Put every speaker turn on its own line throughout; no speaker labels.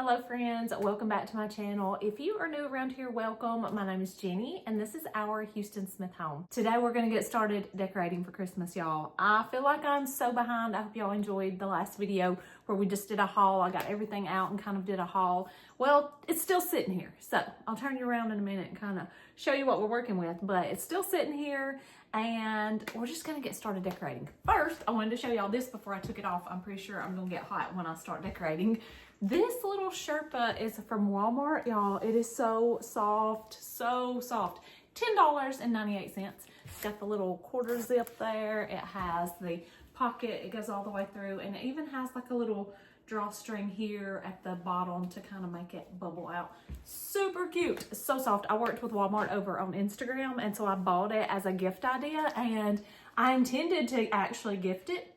Hello friends, welcome back to my channel. If you are new around here, welcome. My name is Jenny and this is our Houston Smith home. Today we're going to get started decorating for Christmas, y'all. I feel like I'm so behind. I hope y'all enjoyed the last video where we just did a haul. I got everything out and kind of did a haul. Well, it's still sitting here. So I'll turn you around in a minute and kind of show you what we're working with, but it's still sitting here and we're just going to get started decorating. First, I wanted to show y'all this before I took it off. I'm pretty sure I'm going to get hot when I start decorating. This little Sherpa is from Walmart, y'all. It is so soft, so soft. $10.98. It's got the little quarter zip there. It has the pocket. It goes all the way through, and it even has like a little drawstring here at the bottom to kind of make it bubble out. Super cute, so soft. I worked with Walmart over on Instagram, and so I bought it as a gift idea, and I intended to actually gift it.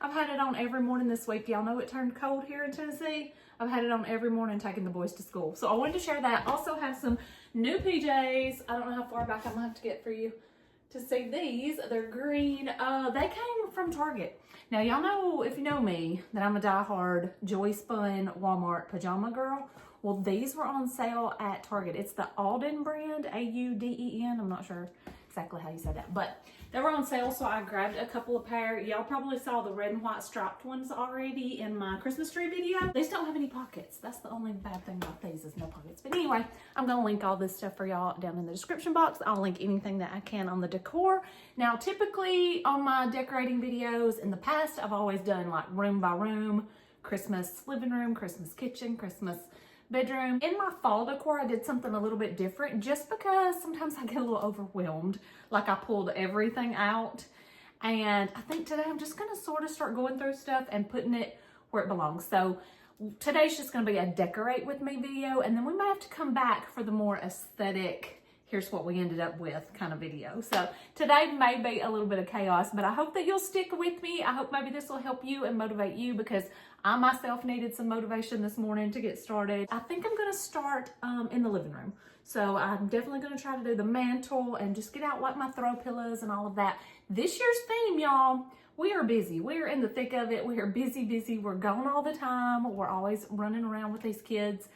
I've had it on every morning this week. Y'all know it turned cold here in Tennessee. I've had it on every morning taking the boys to school. So I wanted to share that. Also have some new PJs. I don't know how far back I'm gonna have to get for you to see these. They're green. They came from Target. Now y'all know, if you know me, that I'm a diehard Joy Spun Walmart pajama girl. Well, these were on sale at Target. It's the Alden brand, A-U-D-E-N. I'm not sure exactly how you say that, but they were on sale, so I grabbed a couple of pair. Y'all probably saw the red and white striped ones already in my Christmas tree video. These don't have any pockets. That's the only bad thing about these, is no pockets. But anyway, I'm gonna link all this stuff for y'all down in the description box. I'll link anything that I can on the decor. Now, typically on my decorating videos in the past, I've always done like room by room, Christmas living room, Christmas kitchen, Christmas bedroom. In my fall decor, I did something a little bit different just because sometimes I get a little overwhelmed. Like I pulled everything out, and I think today I'm just gonna sort of start going through stuff and putting it where it belongs. So today's just gonna be a decorate with me video, and then we might have to come back for the more aesthetic, here's what we ended up with kind of video. So today may be a little bit of chaos, but I hope that you'll stick with me. I hope maybe this will help you and motivate you, because I myself needed some motivation this morning to get started. I think I'm gonna start in the living room. So I'm definitely gonna try to do the mantle and just get out like my throw pillows and all of that. This year's theme, y'all, we are busy. We are in the thick of it. We are busy. We're gone all the time. We're always running around with these kids.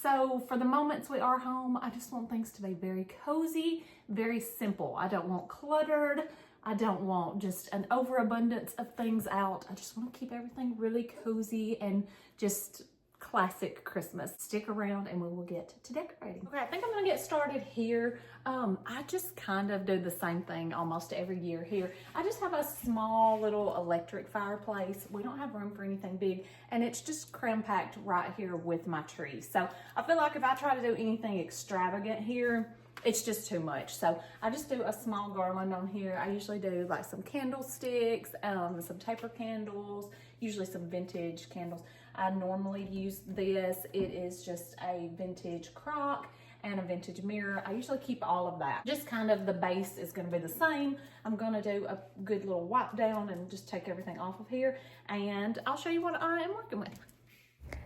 So for the moments we are home, I just want things to be very cozy, very simple. I don't want cluttered. I don't want just an overabundance of things out. I just want to keep everything really cozy and just classic Christmas. Stick around and we will get to decorating. Okay, I think I'm gonna get started here. I just kind of do the same thing almost every year here. I just have a small little electric fireplace. We don't have room for anything big, and it's just cram-packed right here with my tree. So I feel like if I try to do anything extravagant here, it's just too much. So I just do a small garland on here. I usually do like some candlesticks, some taper candles, usually some vintage candles. I normally use this. It is just a vintage crock and a vintage mirror. I usually keep all of that. Just kind of the base is gonna be the same. I'm gonna do a good little wipe down and just take everything off of here, and I'll show you what I am working with.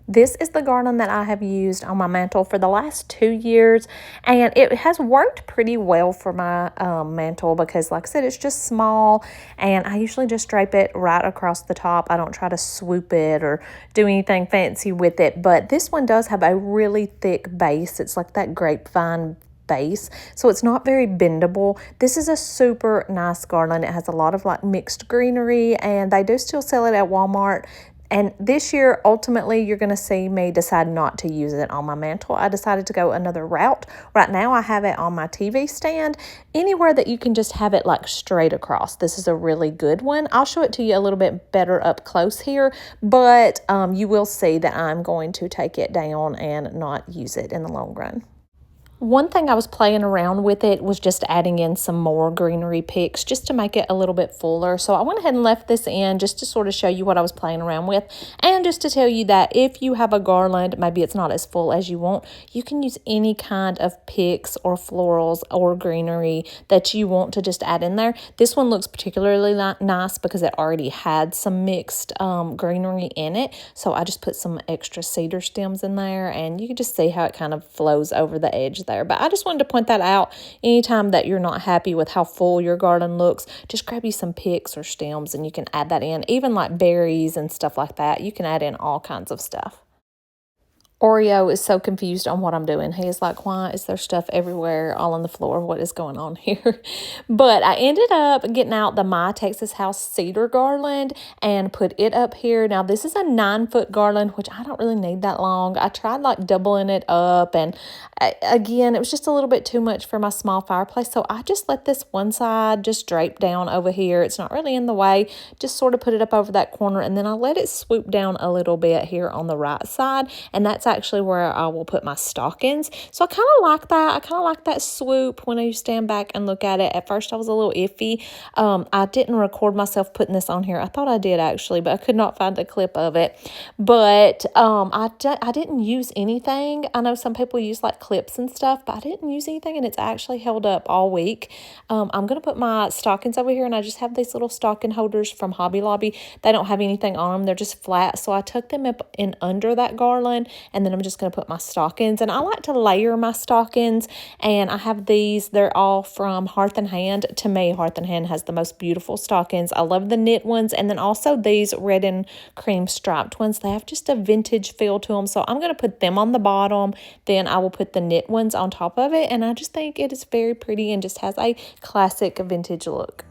This is the garland that I have used on my mantle for the last 2 years, and it has worked pretty well for my mantle because, like I said, it's just small, and I usually just drape it right across the top. I don't try to swoop it or do anything fancy with it, but this one does have a really thick base. It's like that grapevine base, so it's not very bendable. This is a super nice garland. It has a lot of like mixed greenery, and they do still sell it at Walmart. And this year, ultimately, you're going to see me decide not to use it on my mantle. I decided to go another route. Right now, I have it on my TV stand. Anywhere that you can just have it like straight across. This is a really good one. I'll show it to you a little bit better up close here, but you will see that I'm going to take it down and not use it in the long run. One thing I was playing around with it was just adding in some more greenery picks just to make it a little bit fuller. So I went ahead and left this in just to sort of show you what I was playing around with, and just to tell you that if you have a garland, maybe it's not as full as you want, you can use any kind of picks or florals or greenery that you want to just add in there. This one looks particularly nice because it already had some mixed greenery in it. So I just put some extra cedar stems in there, and you can just see how it kind of flows over the edge there. But I just wanted to point that out. Anytime that you're not happy with how full your garden looks, just grab you some picks or stems and you can add that in. Even like berries and stuff like that, you can add in all kinds of stuff. Oreo is so confused on what I'm doing. He is like, why is there stuff everywhere, all on the floor? What is going on here? But I ended up getting out the My Texas House cedar garland and put it up here. Now, this is a 9-foot garland, which I don't really need that long. I tried like doubling it up, and again, it was just a little bit too much for my small fireplace. So I just let this one side just drape down over here. It's not really in the way. Just sort of put it up over that corner, and then I let it swoop down a little bit here on the right side, and that's actually where I will put my stockings. So I kind of like that. I kind of like that swoop when you stand back and look at it. At first I was a little iffy. I didn't record myself putting this on here. I thought I did actually, but I could not find a clip of it. But I didn't use anything. I know some people use like clips and stuff, but I didn't use anything, and it's actually held up all week. I'm going to put my stockings over here, and I just have these little stocking holders from Hobby Lobby. They don't have anything on them. They're just flat. So I tuck them up in under that garland, and then I'm just going to put my stockings. And I like to layer my stockings, and I have these. They're all from Hearth and Hand. To me, Hearth and Hand has the most beautiful stockings. I love the knit ones, and then also these red and cream striped ones. They have just a vintage feel to them. So I'm going to put them on the bottom. Then I will put the knit ones on top of it, and I just think it is very pretty and just has a classic vintage look.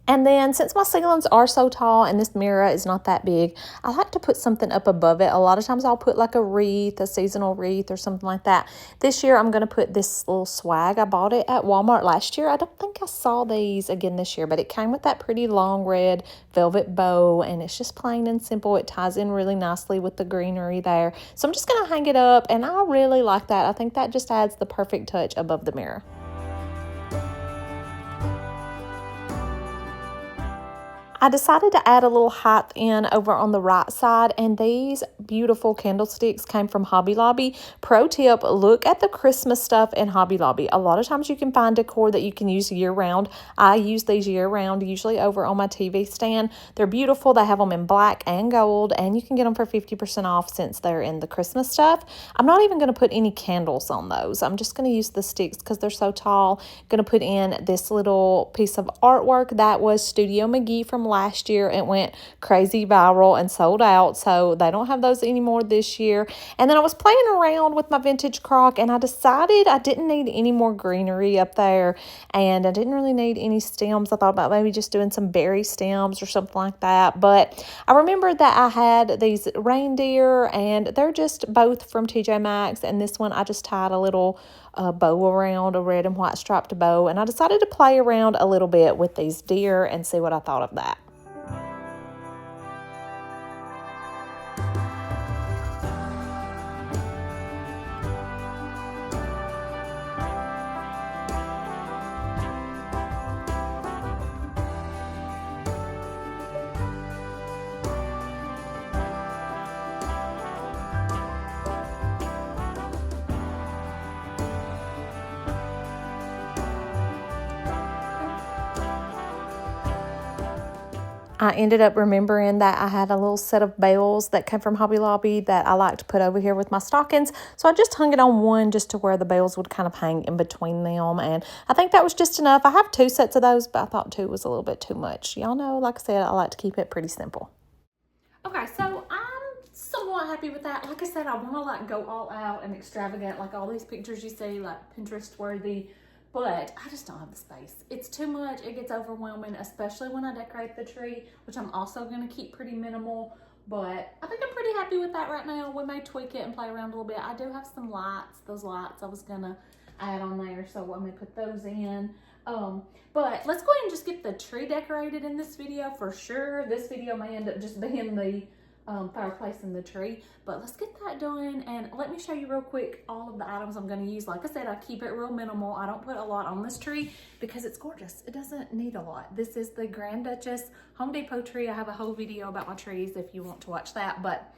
And then since my ceilings are so tall and this mirror is not that big, I like to put something up above it. A lot of times I'll put like a wreath, a seasonal wreath or something like that. This year I'm going to put this little swag. I bought it at Walmart last year. I don't think I saw these again this year, but it came with that pretty long red velvet bow, and it's just plain and simple. It ties in really nicely with the greenery there. So I'm just going to hang it up, and I really like that. I think that just adds the perfect touch above the mirror. I decided to add a little height in over on the right side, and these beautiful candlesticks came from Hobby Lobby. Pro tip, look at the Christmas stuff in Hobby Lobby. A lot of times you can find decor that you can use year-round. I use these year-round, usually over on my TV stand. They're beautiful. They have them in black and gold, and you can get them for 50% off since they're in the Christmas stuff. I'm not even going to put any candles on those. I'm just going to use the sticks because they're so tall. Going to put in this little piece of artwork that was Studio McGee from last year. It went crazy viral and sold out, so they don't have those anymore this year. And then I was playing around with my vintage crock, and I decided I didn't need any more greenery up there, and I didn't really need any stems. I thought about maybe just doing some berry stems or something like that, but I remembered that I had these reindeer, and they're just both from TJ Maxx, and this one I just tied a little bow around, a red and white striped bow, and I decided to play around a little bit with these deer and see what I thought of that. I ended up remembering that I had a little set of bells that came from Hobby Lobby that I like to put over here with my stockings. So I just hung it on one just to where the bells would kind of hang in between them. And I think that was just enough. I have 2 sets of those, but I thought 2 was a little bit too much. Y'all know, like I said, I like to keep it pretty simple. Okay, so I'm somewhat happy with that. Like I said, I want to like go all out and extravagant, like all these pictures you see, like Pinterest worthy. But I just don't have the space. It's too much. It gets overwhelming, especially when I decorate the tree, which I'm also going to keep pretty minimal. But I think I'm pretty happy with that right now. We may tweak it and play around a little bit. I do have some lights. Those lights I was going to add on there, so I may put those in. But let's go ahead and just get the tree decorated in this video for sure. This video may end up just being the fireplace and the tree, but let's get that done. And let me show you real quick all of the items I'm going to use. Like I said, I keep it real minimal. I don't put a lot on this tree because it's gorgeous. It doesn't need a lot. This is the Grand Duchess Home Depot tree. I have a whole video about my trees if you want to watch that, but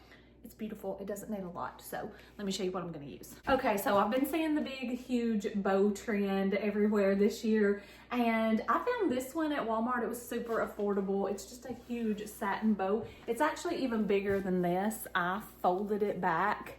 It's beautiful. It doesn't need a lot. So let me show you what I'm going to use. Okay, so I've been seeing the big, huge bow trend everywhere this year. And I found this one at Walmart. It was super affordable. It's just a huge satin bow. It's actually even bigger than this. I folded it back.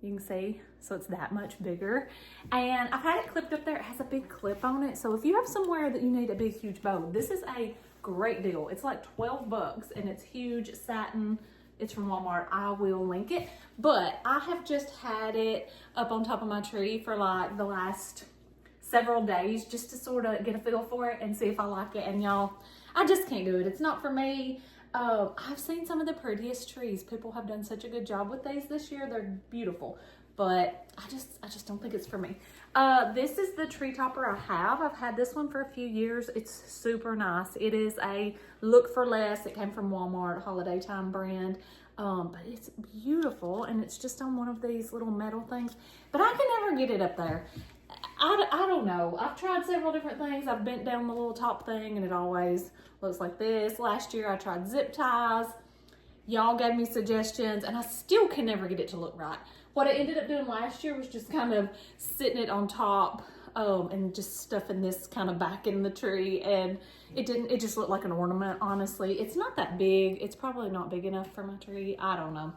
You can see, so it's that much bigger. And I've had it clipped up there. It has a big clip on it. So if you have somewhere that you need a big, huge bow, this is a great deal. It's like 12 bucks and it's huge satin. It's from Walmart. I will link it. But I have just had it up on top of my tree for like the last several days just to sort of get a feel for it and see if I like it. And y'all, I just can't do it. It's not for me. I've seen some of the prettiest trees. People have done such a good job with these this year. They're beautiful. But I just don't think it's for me. This is the tree topper I have. I've had this one for a few years. It's super nice. It is a Look for Less. It came from Walmart, holiday time brand. But it's beautiful, and it's just on one of these little metal things. But I can never get it up there. I don't know. I've tried several different things. I've bent down the little top thing, and it always looks like this. Last year, I tried zip ties. Y'all gave me suggestions, and I still can never get it to look right. What I ended up doing last year was just kind of sitting it on top and just stuffing this kind of back in the tree, and it just looked like an ornament, honestly. It's not that big. It's probably not big enough for my tree. I don't know.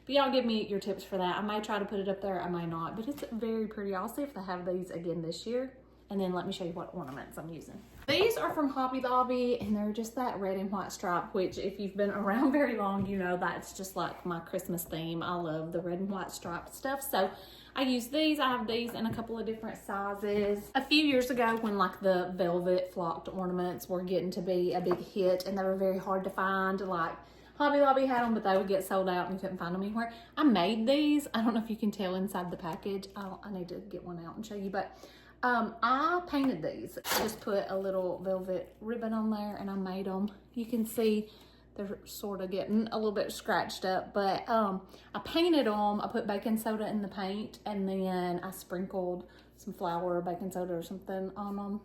But y'all give me your tips for that. I may try to put it up there. I may not, but it's very pretty. I'll see if they have these again this year, and then let me show you what ornaments I'm using. These are from Hobby Lobby, and they're just that red and white stripe, which if you've been around very long, you know that's just like my Christmas theme. I love the red and white striped stuff. So I use these. I have these in a couple of different sizes. A few years ago when like the velvet flocked ornaments were getting to be a big hit and they were very hard to find, like Hobby Lobby had them, but they would get sold out and you couldn't find them anywhere. I made these. I don't know if you can tell inside the package. I need to get one out and show you, but I painted these. I just put a little velvet ribbon on there and I made them. You can see they're sort of getting a little bit scratched up, but I painted them. I put baking soda in the paint, and then I sprinkled some flour, baking soda or something on them.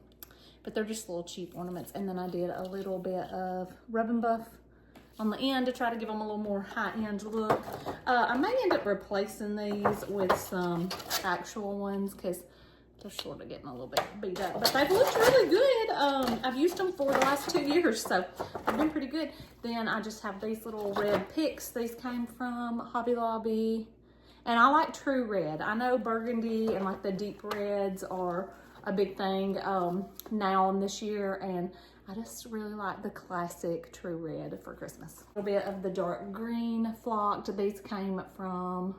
But they're just little cheap ornaments. And then I did a little bit of rub and buff on the end to try to give them a little more high-end look. I may end up replacing these with some actual ones because they're sort of getting a little bit beat up, but they've looked really good. I've used them for the last 2 years, so they've been pretty good. Then I just have these little red picks. These came from Hobby Lobby, and I like true red. I know burgundy and like the deep reds are a big thing now and this year, and I just really like the classic true red for Christmas. A little bit of the dark green flocked. These came from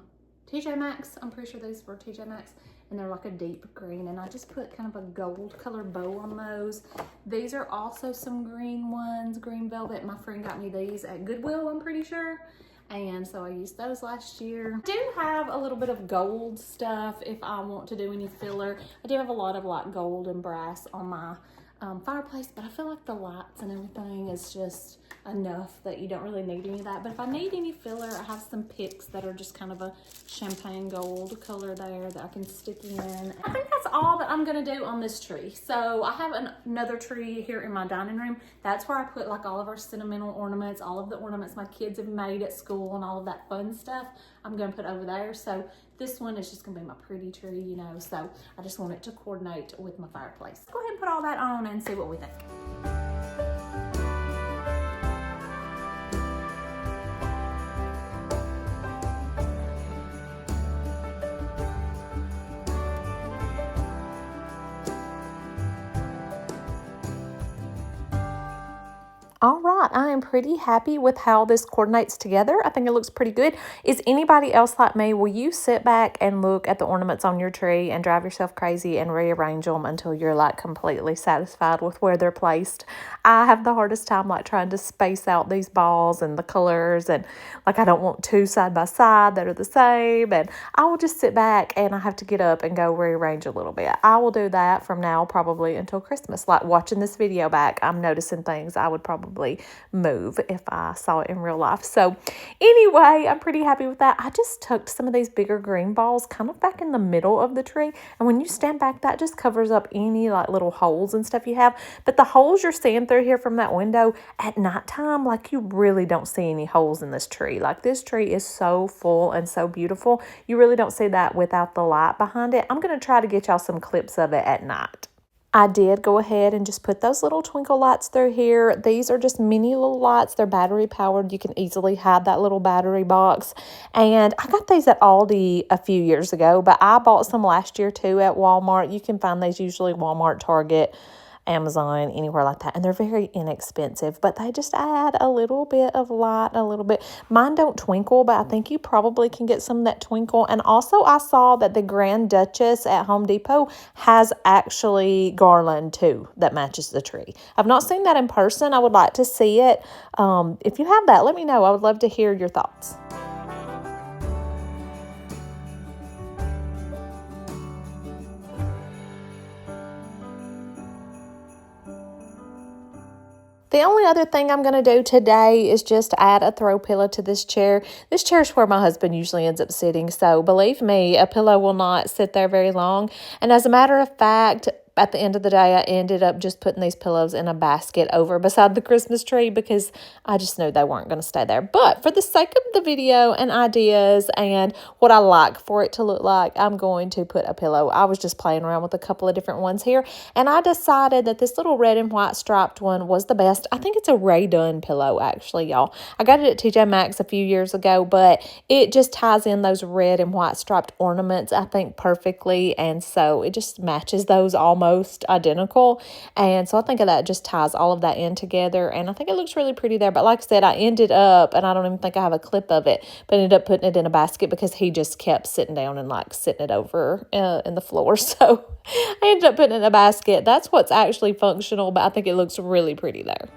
TJ Maxx. I'm pretty sure these were TJ Maxx. And they're like a deep green, and I just put kind of a gold color bow on those. These are also some green ones, green velvet. My friend got me these at Goodwill, I'm pretty sure. And so I used those last year. I do have a little bit of gold stuff if I want to do any filler. I do have a lot of like gold and brass on my fireplace, but I feel like the lights and everything is just enough that you don't really need any of that. But if I need any filler, I have some picks that are just kind of a champagne gold color there that I can stick in. I think that's all that I'm gonna do on this tree. So I have another tree here in my dining room. That's where I put like all of our sentimental ornaments, all of the ornaments my kids have made at school and all of that fun stuff I'm gonna put over there. So this one is just gonna be my pretty tree, you know, so I just want it to coordinate with my fireplace. Let's go ahead and put all that on and see what we think. All right, I am pretty happy with how this coordinates together. I think it looks pretty good. Is anybody else like me? Will you sit back and look at the ornaments on your tree and drive yourself crazy and rearrange them until you're like completely satisfied with where they're placed? I have the hardest time like trying to space out these balls and the colors, and like I don't want two side by side that are the same, and I will just sit back and I have to get up and go rearrange a little bit. I will do that from now probably until Christmas. Like watching this video back, I'm noticing things I would probably move if I saw it in real life. So anyway, I'm pretty happy with that. I just tucked some of these bigger green balls kind of back in the middle of the tree. And when you stand back, that just covers up any like little holes and stuff you have. But the holes you're seeing through here from that window at nighttime, like you really don't see any holes in this tree. Like this tree is so full and so beautiful. You really don't see that without the light behind it. I'm going to try to get y'all some clips of it at night. I did go ahead and just put those little twinkle lights through here. These are just mini little lights. They're battery powered. You can easily hide that little battery box. And I got these at Aldi a few years ago, but I bought some last year too at Walmart. You can find these usually Walmart, Target, Amazon, anywhere like that. And they're very inexpensive, but they just add a little bit of light, a little bit. Mine don't twinkle, but I think you probably can get some of that twinkle. And also I saw that the Grand Duchess at Home Depot has actually garland too that matches the tree. I've not seen that in person. I would like to see it. If you have that, let me know. I would love to hear your thoughts. The only other thing I'm going to do today is just add a throw pillow to this chair. This chair is where my husband usually ends up sitting, so believe me, a pillow will not sit there very long. And as a matter of fact, at the end of the day, I ended up just putting these pillows in a basket over beside the Christmas tree because I just knew they weren't going to stay there. But for the sake of the video and ideas and what I like for it to look like, I'm going to put a pillow. I was just playing around with a couple of different ones here, and I decided that this little red and white striped one was the best. I think it's a Ray Dunn pillow, actually, y'all. I got it at TJ Maxx a few years ago, but it just ties in those red and white striped ornaments, I think, perfectly, and so it just matches those almost identical. And so I think that just ties all of that in together, and I think it looks really pretty there. But like I said, I ended up, and I don't even think I have a clip of it, but ended up putting it in a basket because he just kept sitting down and like sitting it over in the floor. So I ended up putting it in a basket. That's what's actually functional, but I think it looks really pretty there.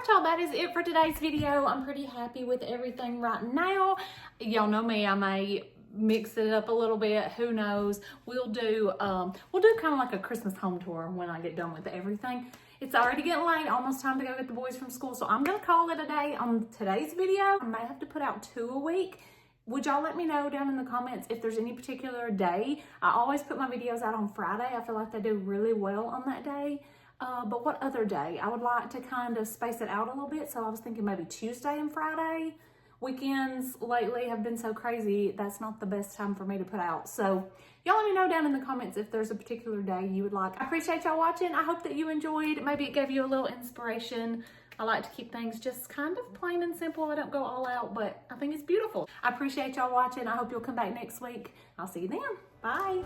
Y'all, that is it for today's video. I'm pretty happy with everything right now. Y'all know me, I may mix it up a little bit, who knows. We'll do kind of like a Christmas home tour when I get done with everything. It's already getting late, almost time to go get the boys from school, so I'm gonna call it a day on today's video. I may have to put out 2 a week. Would y'all let me know down in the comments if there's any particular day? I always put my videos out on Friday. I feel like they do really well on that day. But what other day? I would like to kind of space it out a little bit. So I was thinking maybe Tuesday and Friday. Weekends lately have been so crazy. That's not the best time for me to put out. So y'all let me know down in the comments if there's a particular day you would like. I appreciate y'all watching. I hope that you enjoyed. Maybe it gave you a little inspiration. I like to keep things just kind of plain and simple. I don't go all out, but I think it's beautiful. I appreciate y'all watching. I hope you'll come back next week. I'll see you then. Bye.